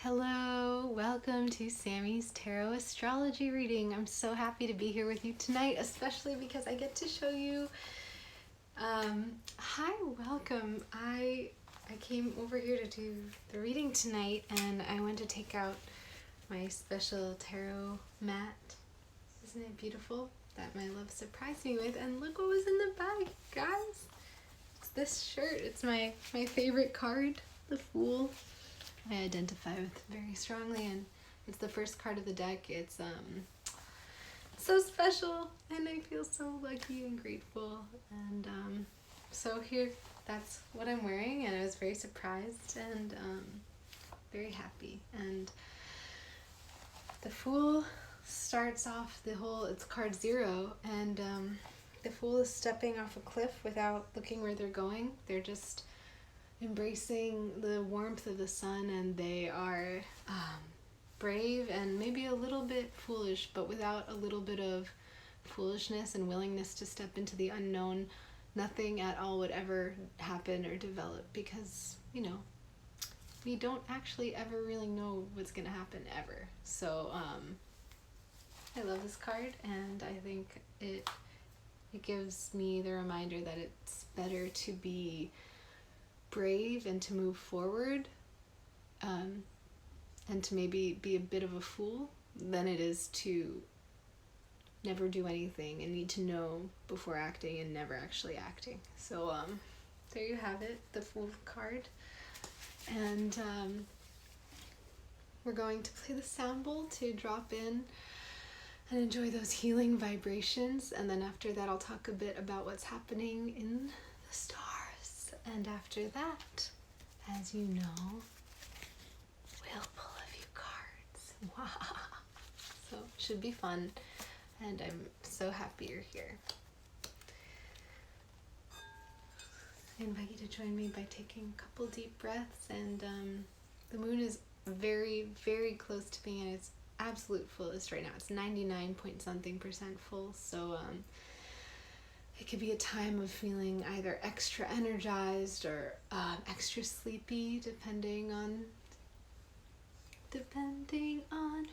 Hello, welcome to Sammy's Tarot Astrology reading. I'm so happy to be here with you tonight, especially because I get to show you. Hi, welcome. I came over here to do the reading tonight, and I went to take out my special tarot mat. Isn't it beautiful that my love surprised me with? And look what was in the bag, guys. It's this shirt. It's my favorite card, the Fool. I identify with very strongly, and it's the first card of the deck. It's so special, and I feel so lucky and grateful. And so here, that's what I'm wearing, and I was very surprised and very happy. And the Fool starts off it's card 0, and the Fool is stepping off a cliff without looking where they're going. They're just embracing the warmth of the sun, and they are brave and maybe a little bit foolish, but without a little bit of foolishness and willingness to step into the unknown, nothing at all would ever happen or develop, because we don't actually ever really know what's gonna happen ever. So I love this card, and I think it gives me the reminder that it's better to be brave and to move forward, and to maybe be a bit of a fool, than it is to never do anything and need to know before acting and never actually acting. So there you have it, the Fool card. And we're going to play the sound bowl to drop in and enjoy those healing vibrations, and then after that I'll talk a bit about what's happening in the stars. And after that, as you know, we'll pull a few cards. Wow. So it should be fun, and I'm so happy you're here. I invite you to join me by taking a couple deep breaths, and the moon is very, very close to being in its absolute fullest right now. It's 99% full, so it could be a time of feeling either extra energized or extra sleepy, depending on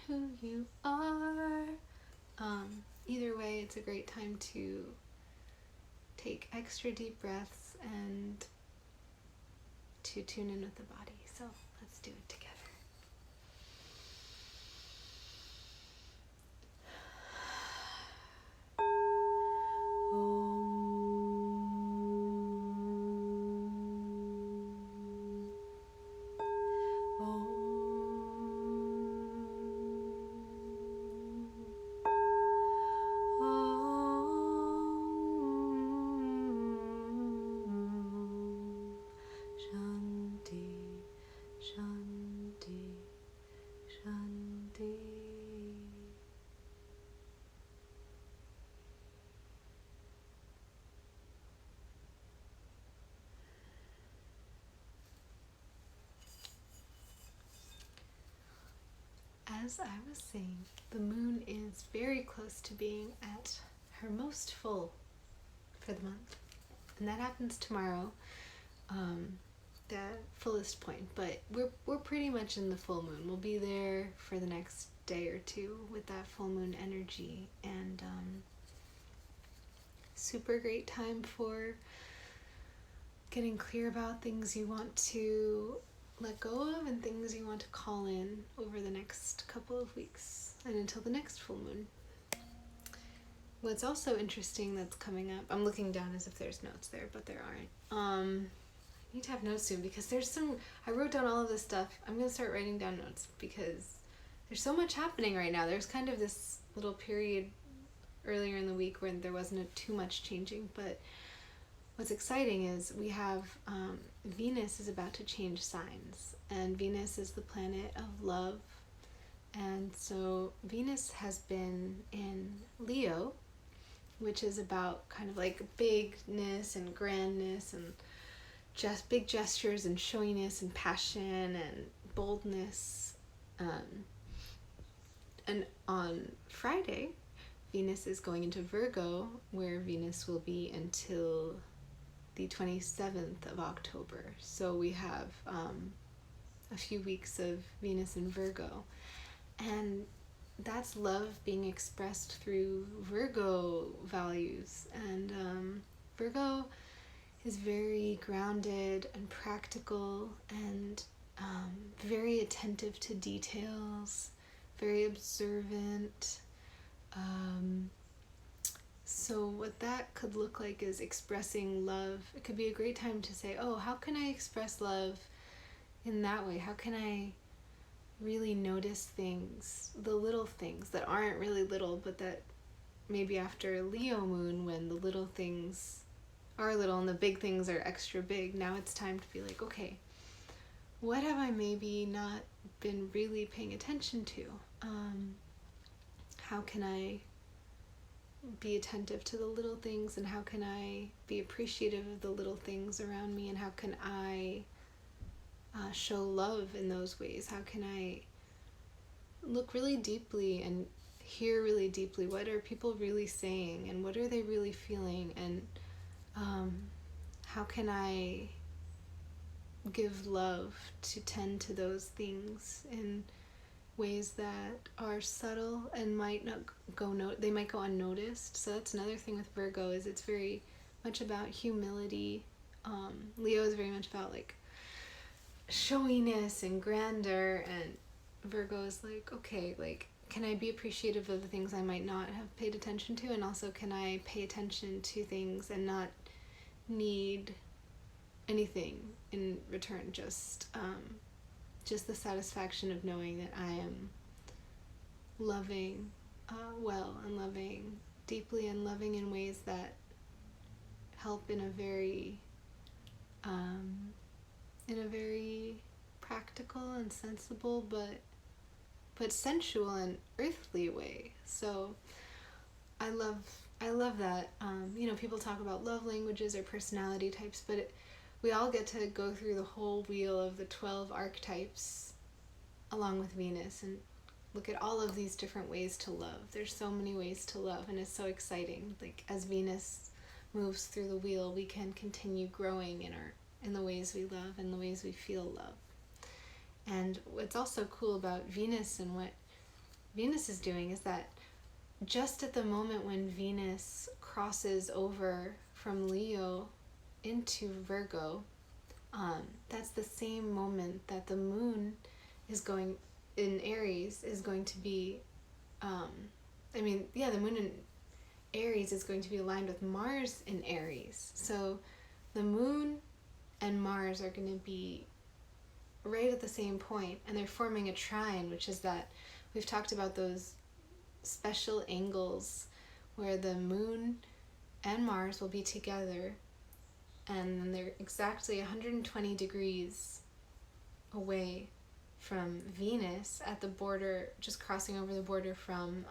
who you are. Either way, it's a great time to take extra deep breaths and to tune in with the body. So let's do it together. As I was saying, the moon is very close to being at her most full for the month, and that happens tomorrow, the fullest point. But we're pretty much in the full moon. We'll be there for the next day or two with that full moon energy, and super great time for getting clear about things you want to let go of and things you want to call in over the next couple of weeks and until the next full moon. What's also interesting that's coming up, I'm looking down as if there's notes there, but there aren't. I need to have notes soon, because I wrote down all of this stuff. I'm going to start writing down notes because there's so much happening right now. There's kind of this little period earlier in the week when there wasn't too much changing, but what's exciting is we have Venus is about to change signs, and Venus is the planet of love, and so Venus has been in Leo, which is about kind of like bigness and grandness and just big gestures and showiness and passion and boldness, and on Friday Venus is going into Virgo, where Venus will be until the 27th of October. So we have a few weeks of Venus in Virgo. And that's love being expressed through Virgo values. And Virgo is very grounded and practical and very attentive to details, very observant. So what that could look like is expressing love. It could be a great time to say, oh, how can I express love in that way? How can I really notice things, the little things that aren't really little, but that maybe after Leo moon, when the little things are little and the big things are extra big, now it's time to be like, okay, what have I maybe not been really paying attention to? How can I be attentive to the little things, and how can I be appreciative of the little things around me, and how can I show love in those ways? How can I look really deeply and hear really deeply? What are people really saying, and what are they really feeling? And how can I give love to tend to those things in ways that are subtle and might not they might go unnoticed. So that's another thing with Virgo, is it's very much about humility. Leo is very much about like showiness and grandeur, and Virgo is like, okay, like, can I be appreciative of the things I might not have paid attention to, and also can I pay attention to things and not need anything in return, just the satisfaction of knowing that I am loving well, and loving deeply, and loving in ways that help in a very practical and sensible but sensual and earthly way. So I love that. People talk about love languages or personality types, but we all get to go through the whole wheel of the 12 archetypes along with Venus and look at all of these different ways to love. There's so many ways to love, and it's so exciting. Like, as Venus moves through the wheel, we can continue growing in the ways we love and the ways we feel love. And what's also cool about Venus and what Venus is doing is that just at the moment when Venus crosses over from Leo into Virgo, that's the same moment that the moon is going in Aries is going to be the moon in Aries is going to be aligned with Mars in Aries. So the moon and Mars are going to be right at the same point, and they're forming a trine, which is that we've talked about those special angles where the moon and Mars will be together, and then they're exactly 120 degrees away from Venus at the border, just crossing over the border from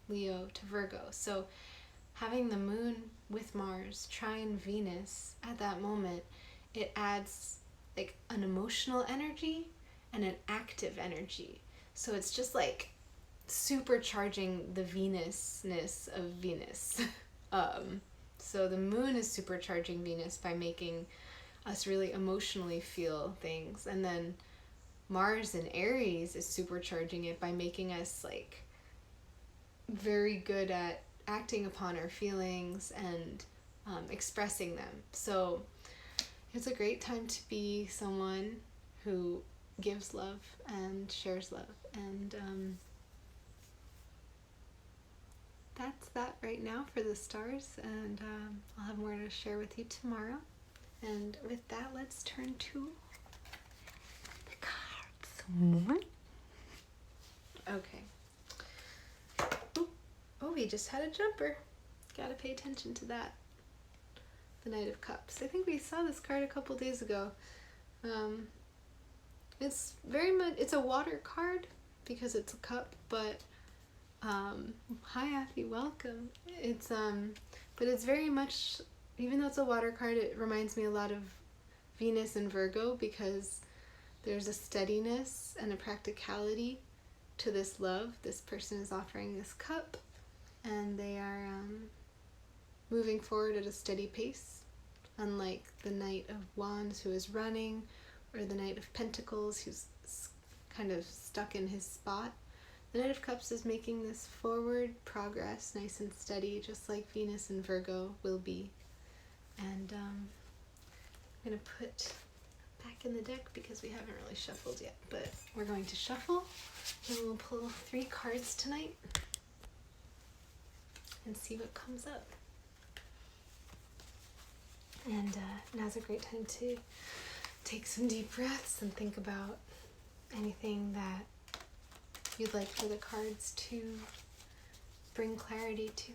Leo to Virgo. So having the moon with Mars trine Venus at that moment, it adds like an emotional energy and an active energy. So it's just like supercharging the Venus-ness of Venus. So the moon is supercharging Venus by making us really emotionally feel things, and then Mars in Aries is supercharging it by making us like very good at acting upon our feelings and expressing them. So it's a great time to be someone who gives love and shares love. And that's that right now for the stars. And I'll have more to share with you tomorrow. And with that, let's turn to the cards. Okay. Oh, we just had a jumper. Gotta pay attention to that. The Knight of Cups. I think we saw this card a couple days ago. It's it's a water card because it's a cup, but hi Afi, welcome. But it's very much, even though it's a water card, it reminds me a lot of Venus and Virgo, because there's a steadiness and a practicality to this love. This person is offering this cup, and they are moving forward at a steady pace, unlike the Knight of Wands, who is running or the Knight of Pentacles, who's kind of stuck in his spot. The Knight of Cups is making this forward progress, nice and steady, just like Venus and Virgo will be. And I'm going to put back in the deck because we haven't really shuffled yet, but we're going to shuffle and we'll pull 3 cards tonight and see what comes up. And now's a great time to take some deep breaths and think about anything that you'd like for the cards to bring clarity to.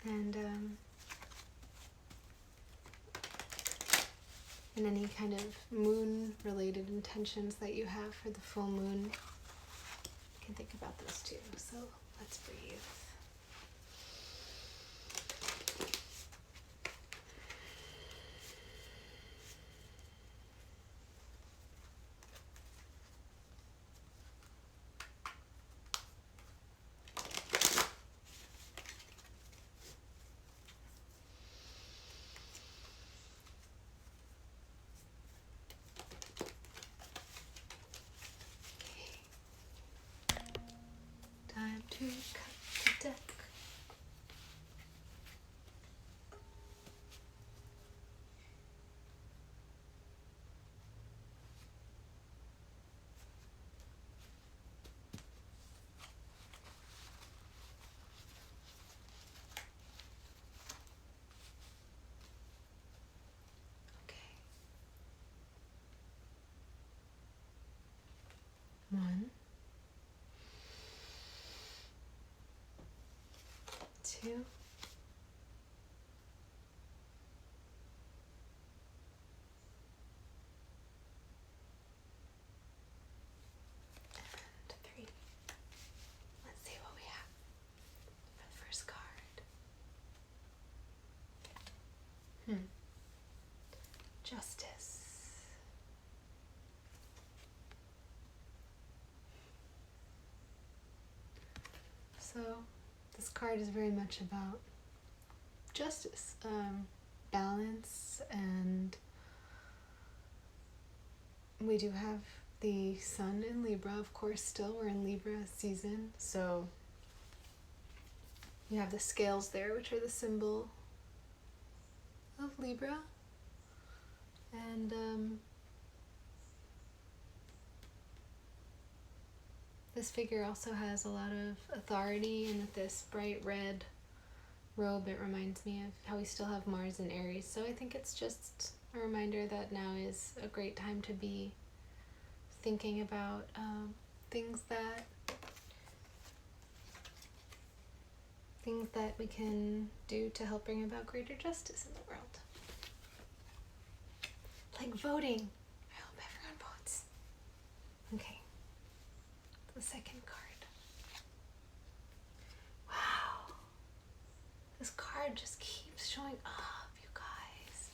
And any kind of moon-related intentions that you have for the full moon, you can think about those too. So let's breathe. Time to cut the deck. Okay. 1, 2, and 3. Let's see what we have for the first card. Justice. So this card is very much about justice, balance, and we do have the sun in Libra, of course. Still, we're in Libra season, so you have the scales there, which are the symbol of Libra, and this figure also has a lot of authority, and with this bright red robe, it reminds me of how we still have Mars in Aries. So I think it's just a reminder that now is a great time to be thinking about things that we can do to help bring about greater justice in the world. Like voting. I hope everyone votes. Okay. The second card. Wow. This card just keeps showing up, you guys.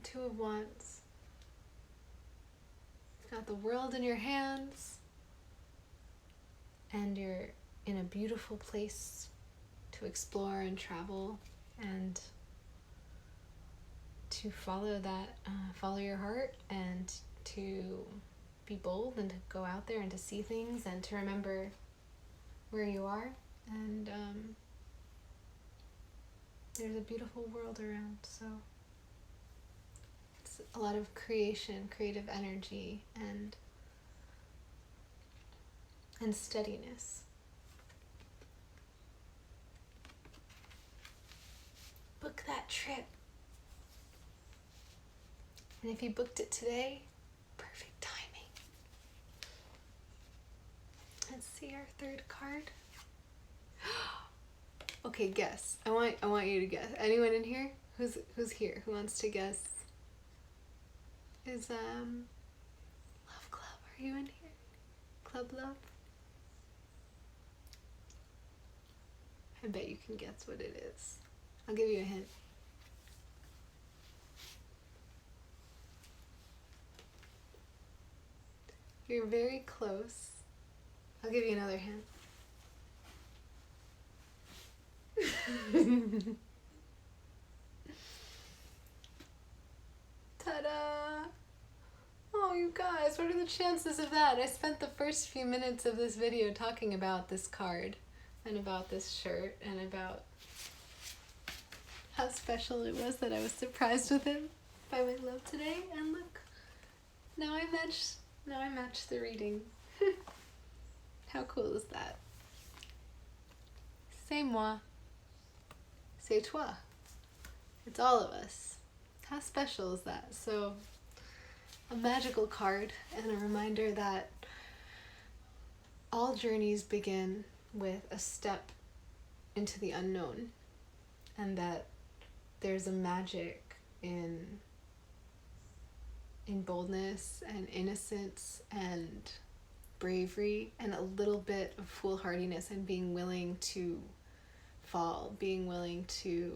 2 of Wands. You've got the world in your hands, and you're in a beautiful place to explore and travel and to follow that, follow your heart, and to be bold and to go out there and to see things and to remember where you are. And there's a beautiful world around, so it's a lot of creation, creative energy, and steadiness. Book that trip. And if you booked it today, perfect timing. Let's see our third card. Okay, guess. I want you to guess. Anyone in here? Who's here? Who wants to guess? Is Love Club, are you in here? Club Love? I bet you can guess what it is. I'll give you a hint. You're very close. I'll give you another hint. Ta-da! you guys, what are the chances of that? I spent the first few minutes of this video talking about this card and about this shirt and about how special it was that I was surprised with him by my love today. And look, now I match the reading. How cool is that? C'est moi. C'est toi. It's all of us. How special is that? So, a magical card and a reminder that all journeys begin with a step into the unknown, and that there's a magic in boldness and innocence and bravery and a little bit of foolhardiness and being willing to fall, being willing to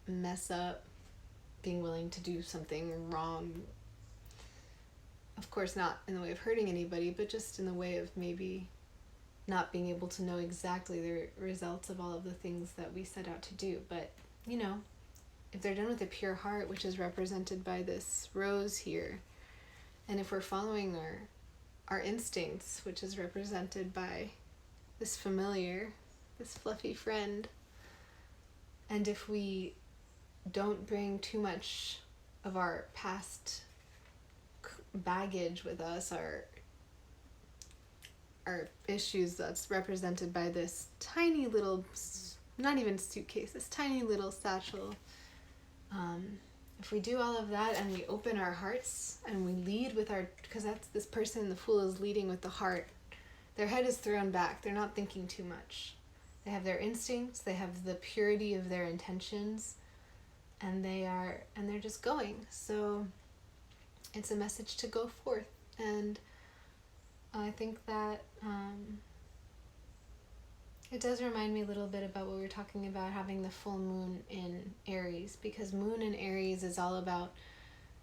mess up, being willing to do something wrong. Of course, not in the way of hurting anybody, but just in the way of maybe not being able to know exactly the results of all of the things that we set out to do. But, you know, if they're done with a pure heart, which is represented by this rose here, and if we're following our instincts, which is represented by this familiar, this fluffy friend, and if we don't bring too much of our past baggage with us, our issues, that's represented by this tiny little, not even suitcase, this tiny little satchel. If we do all of that and we open our hearts and we lead with our, because that's this person, the Fool, is leading with the heart. Their head is thrown back. They're not thinking too much. They have their instincts. They have the purity of their intentions, and they're just going. So it's a message to go forth. And I think that it does remind me a little bit about what we were talking about, having the full moon in Aries, because moon in Aries is all about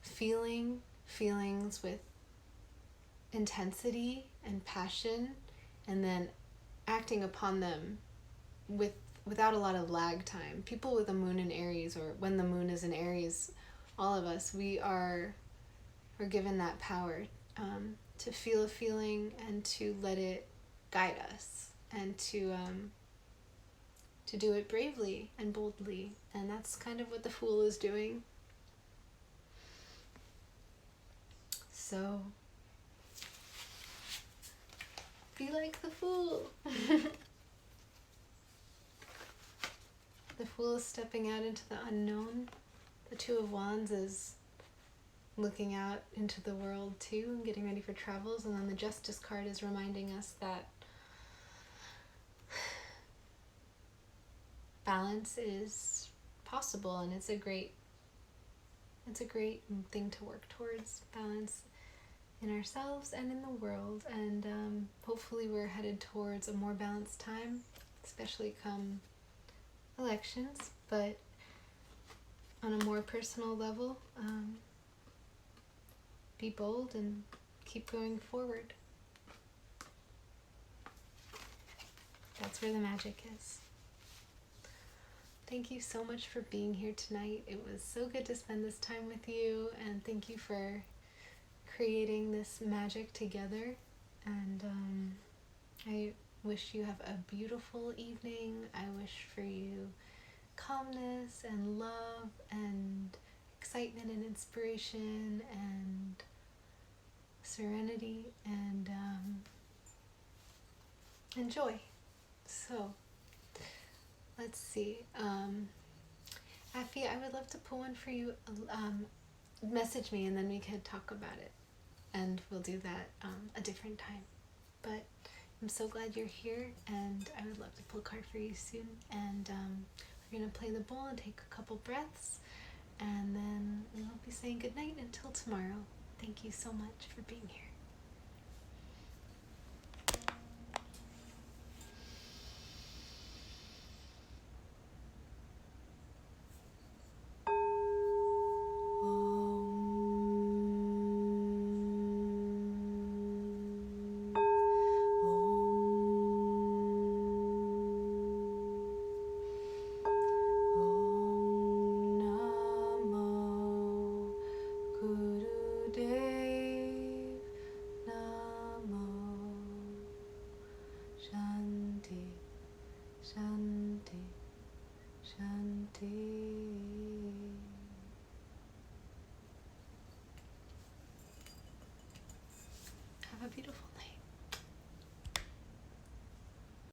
feeling feelings with intensity and passion, and then acting upon them without a lot of lag time. People with a moon in Aries, or when the moon is in Aries, all of us, we're given that power to feel a feeling and to let it guide us, and to do it bravely and boldly. And that's kind of what the Fool is doing. So be like the Fool. The Fool is stepping out into the unknown. The Two of Wands is looking out into the world too and getting ready for travels. And then the Justice card is reminding us that balance is possible, and it's a great thing to work towards, balance in ourselves and in the world. And hopefully we're headed towards a more balanced time, especially come elections. But on a more personal level, be bold and keep going forward. That's where the magic is. Thank you so much for being here tonight. It was so good to spend this time with you, and thank you for creating this magic together. And I wish you have a beautiful evening. I wish for you calmness and love and excitement and inspiration and serenity and joy. So let's see. Afi, I would love to pull one for you. Message me and then we could talk about it. And we'll do that a different time. But I'm so glad you're here, and I would love to pull a card for you soon. And we're going to play the bowl and take a couple breaths. And then we'll be saying goodnight until tomorrow. Thank you so much for being here. Shanti, Shanti, Shanti.